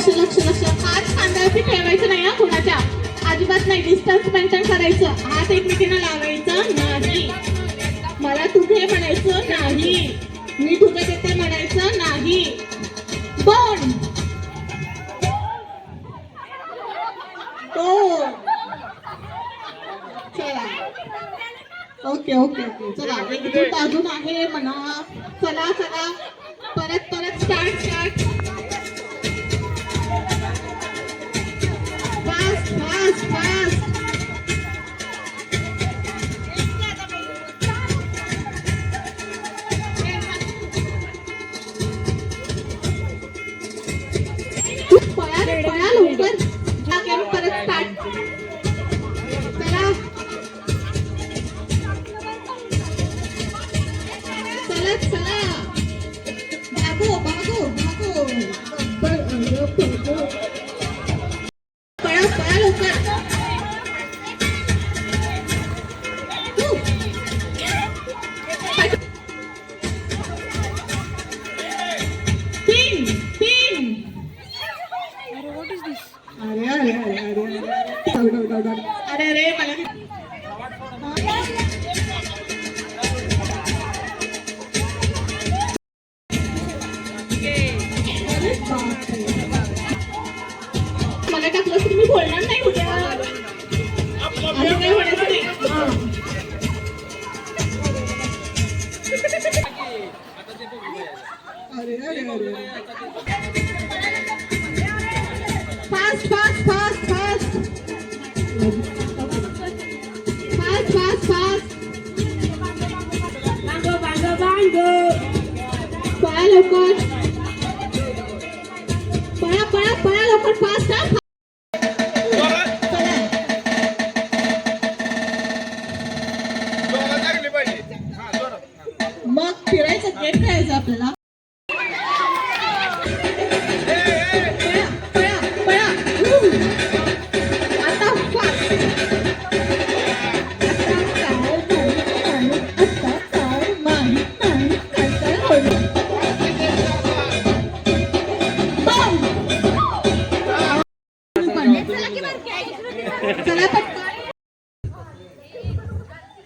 लक्ष लक्ष लक्ष. हात खांद्यावरती ठेवायचं नाही हा कुणाच्या, अजिबात नाही. डिस्टन्स मेंटेन करायचं. हात एकमेकींना लावायचं नाही. मला तू घे म्हणायचं नाही. मी तुझं घेते म्हणायचं नाही. बोन तो. चला ओके ओके ओके. चला एक दूध अजून आहे म्हणा. चला चला परत परत start start. Fast fast fast. पळा पळा लवकर. परत स्टार्ट. चला चला चला. भागो भागो भागो. पळा पळा लवकर. तीन तीन. अरे अरे अरे अरे अरे अरे मला मला टाकलं तुम्ही बोलणार नाही उद्या. असं काही म्हणायचं नाही. अरे अरे अरे. Fast fast fast fast fast fast fast. बांगो बांगो बांगो. पळा लवकर. पळा पळा पळा लवकर. फास्ट हा. मग फिरायचं गेट खेळायचं आपल्याला.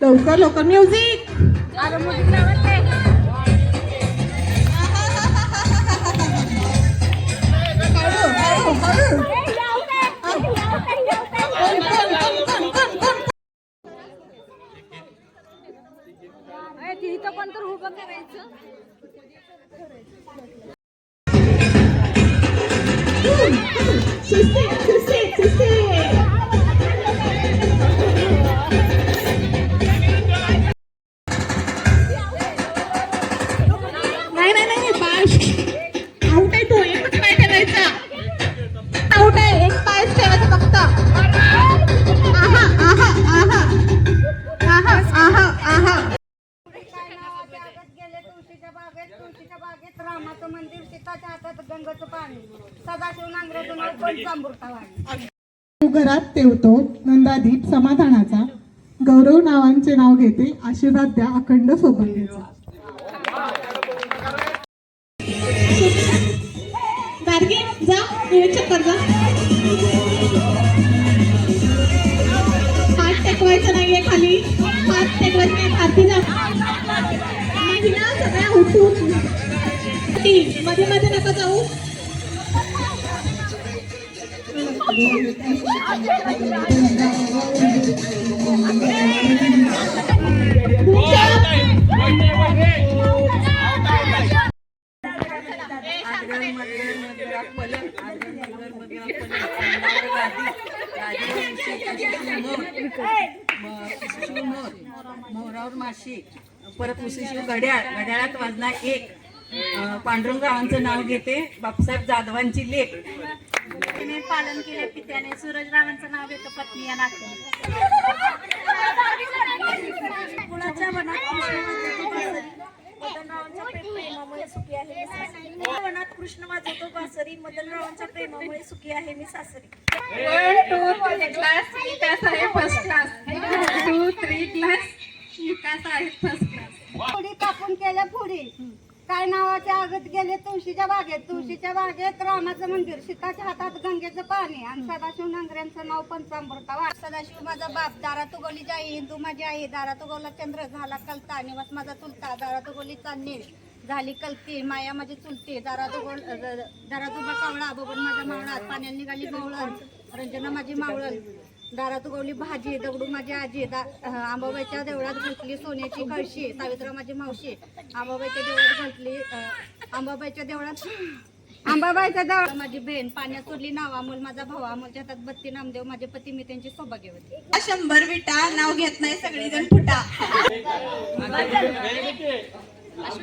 लवकर लवकर म्युझिक. तिथं पण तर उभं करायचं. नाही नाही नाही पाय आउट आहे. तो एकच पाय ठेवायचा. आउट आहे. एक पाय ठेवायचा फक्त. आहा आहा आहा आहा आहा आहा. तुळशीच्या बागेत रामाचं मंदिर, सीताच्या हातात गंगाचं पाणी, सदाशिव नांगरातून अमृतवाणी. घरात तेवतो नंदादीप समाधानाचा. गौरव नावांचे नाव घेते. आशीर्वाद द्या अखंड सौभाग्याचा. गाडगे जा निरीक्षण कर जा. हात टेकवायचं नाहीये खाली. हात टेकवायचं नाही. खाती जा. महिला सगळ्या उठून मध्ये मध्ये नका जाऊ. मोरावर माशी. परत उशिशिव घड्याळ. घड्याळात वाजला 1. पांडुरंगरावांचं नाव घेते. बापूसाहेब जाधवांची लेख. तिने पालन केले पित्याने. सूरजरावांचं नाव घेतं पत्नी या नात्याने. कुणाच्या वनात कृष्ण वाजवतो बासरी. मदनरावांच्या प्रेमामुळे सुखी आहे मी सासरी. 1 2 3 क्लास विकास आहे फर्स्ट क्लास. 1 2 3 क्लास विकास आहे फर्स्ट क्लास. पुढी कापून केल्या पुढी. काय नावाच्या आगत गेले तुळशीच्या बागेत रामाचं मंदिर सीताच्या हातात गंगेचं पाणी आणि सदाशिव नांगऱ्यांचं नाव पंचामृता वाट सदाशिव माझा बाप दारात उगवली जाई हिंदू माझी आई दारात उगवला चंद्र झाला कलता निवास माझा चुलता दारात उगवली चांदणी झाली कलती माया माझी चुलती दारात उभा कावळा बबन माझा मावळात पाण्यात निघाली मावळण रंजना माझी मावळण दारात उगवली भाजी दगडू माझी आजी आंबाबाईच्या देवळात घातली सोन्याची कळशी सावित्रा माझी मावशी आंबाबाईच्या देवळात माझी बहीण पाण्यात सोडली नाव अमोल माझा भाऊ अमोलच्या हातात बत्ती नामदेव माझे पती मी त्यांची सौभाग्यवती 100 विटा नाव घेत नाही सगळीजण फुटा.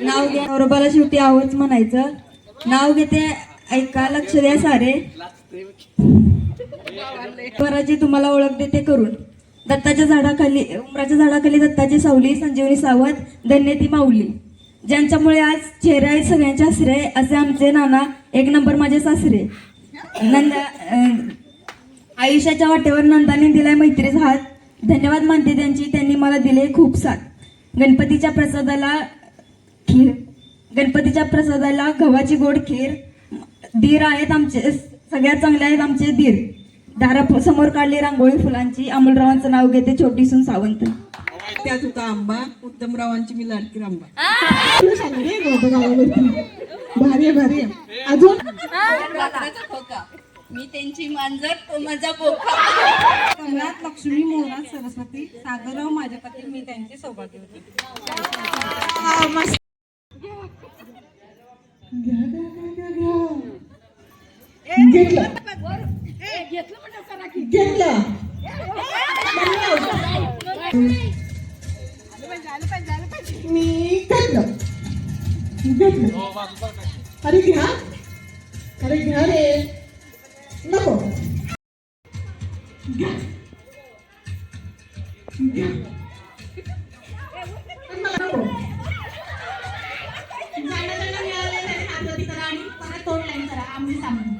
नाव घ्या नवरोबाला शेवटी आवच म्हणायचं. नाव घेते ऐका लक्ष द्या सारे. स्वराची तुम्हाला ओळख देते करून. दत्ताच्या झाडाखाली उमराच्या झाडाखाली दत्ताची सावली संजीवनी सावत धन्य ती माऊली. ज्यांच्यामुळे आज चेहरे आहेत सगळ्यांचे हसरे असे आमचे नाना एक नंबर माझे सासरे. आयुष्याच्या वाटेवर नंदाने दिलाय मैत्रीचा हात. धन्यवाद मानते त्यांची त्यांनी मला दिले खूप साथ. गणपतीच्या प्रसादाला गव्हाची गोड खीर. दीर आहेत आमचे सगळ्यात चांगले आहेत आमचे दीर. दारासमोर काढली रांगोळी फुलांची. अमोलरावांचं नाव घेते छोटीसून सावंत. त्यात होता आंबा उत्तमरावांची मी लाडकी रांबा. भारी भारी अजून मी त्यांची मांजर तो माझा बोका. कमलात लक्ष्मी मोहनात सरस्वती सागरराव माझ्या पती मी त्यांची सौभाग्यवती. मी घेतलं. अरे घ्या रे नको घ्या. मला नको. ज्यांना मिळालेलं हातवरी करा आणि परत तोंड लाईन करा आम्ही सामने.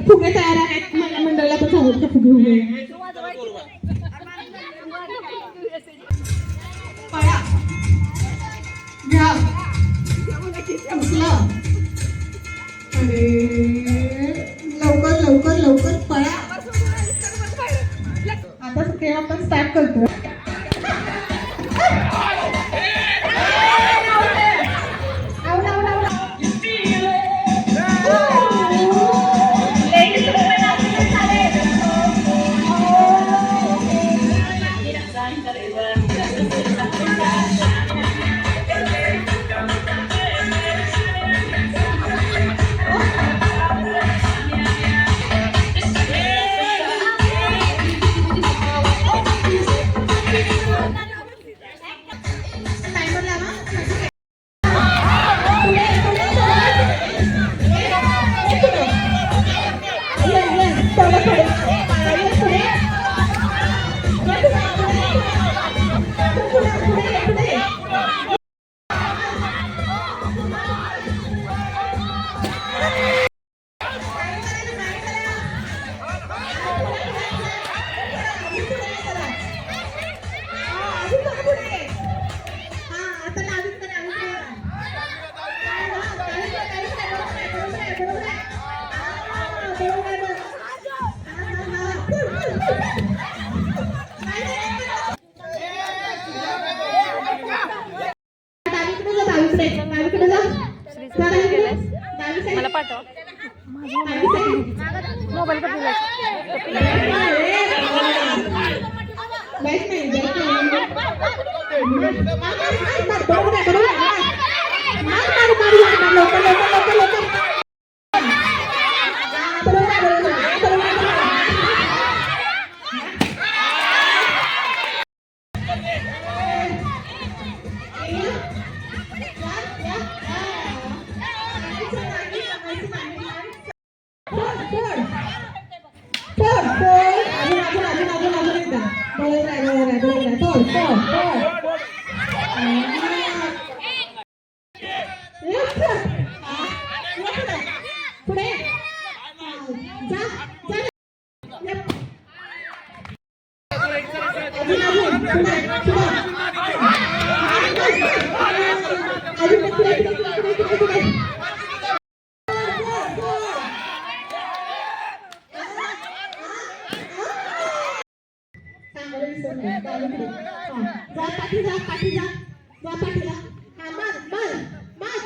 फुगे तयार आहेत. मंडळाला पण सांगितलं फुगे उभे पळा घ्या. अरे लवकर लवकर लवकर पळा. आता आपण स्टार्ट करतो. डावीकडे डावीकडे जा मला पाठव मोबाईल पुढे जा पाठीला हा मार मार मार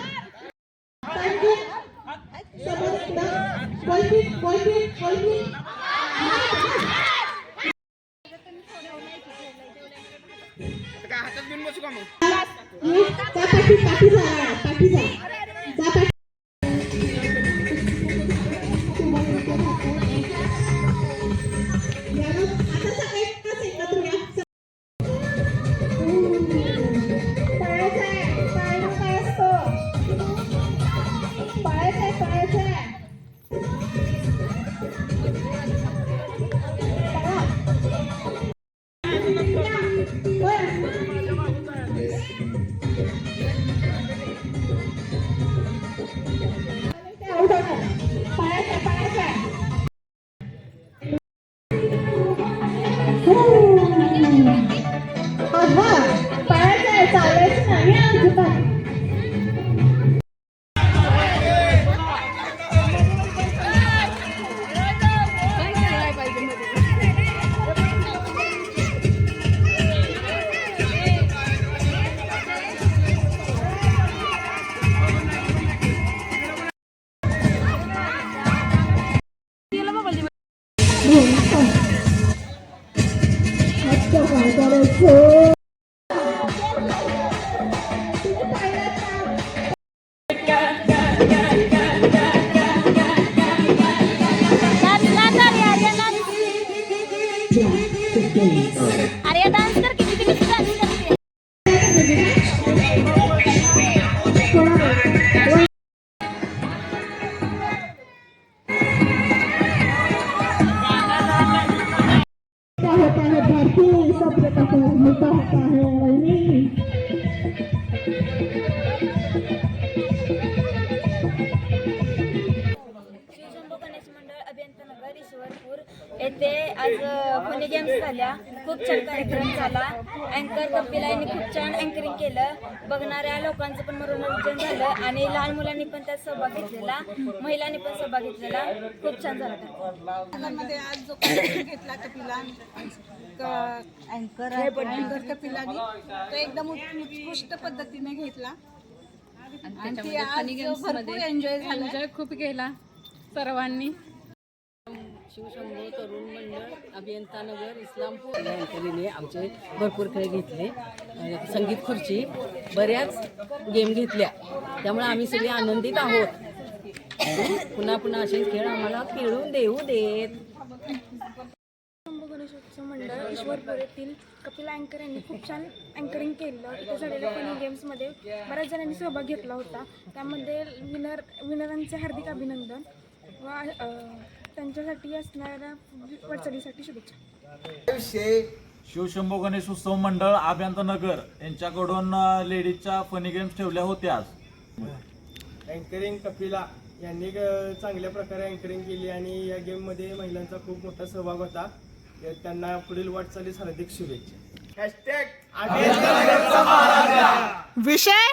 चालायचं नाही अजिबात अरे डान्स कर किती डान्स करते होता है धरती सब्र का फल मीठा होता है वही शिवशंभो गणेश मंडळ अभियंतानगर ईश्वरपूर येथे आज फनी गेम्स झाल्या. खूप छान कार्यक्रम झाला. अँकर कपिला यांनी खूप छान अँकरिंग केलं. बघणाऱ्या लोकांचं पण मनोरंजन झालं आणि लहान मुलांनी पण त्यात सहभाग घेतलेला, महिलांनी पण सहभाग घेतलेला. खूप छान झाला. मध्ये आज जो कार्यक्रम घेतला कपिला अँकर कपिलानी तो एकदम उत्कृष्ट पद्धतीने घेतला आणि आज भरपूर एन्जॉय खूप केला सर्वांनी. शिवशंभो तरुण मंडळ अभियंतानगर इस्लामपूर या अँकरीने आमचे भरपूर खेळ घेतले. संगीत खुर्ची बऱ्याच गेम घेतल्या, त्यामुळे आम्ही सगळे आनंदित आहोत. पुन्हा पुन्हा असे खेळ आम्हाला खेळून देऊ देत. शिवशंभो गणेशोत्सव मंडळ ईश्वरपूर येथील कपिला अँकर यांनी खूप छान अँकरिंग केलं. इथे झालेल्या फनी गेम्समध्ये बऱ्याच जणांनी सहभाग घेतला होता. त्यामध्ये विनरांचे हार्दिक अभिनंदन व त्यांच्यासाठी असणाऱ्या वाटचालीसाठी शुभेच्छा. शिवशंभो गणेश उत्सव मंडळ अभियंतानगर यांच्याकडून लेडीजच्या फनी गेम्स ठेवल्या होत्या. अँकरिंग कपिला यांनी चांगल्या प्रकारे अँकरिंग केली आणि या गेममध्ये महिलांचा खूप मोठा सहभाग होता. त्यांना पुढील वाटचालीस हार्दिक शुभेच्छा. विषय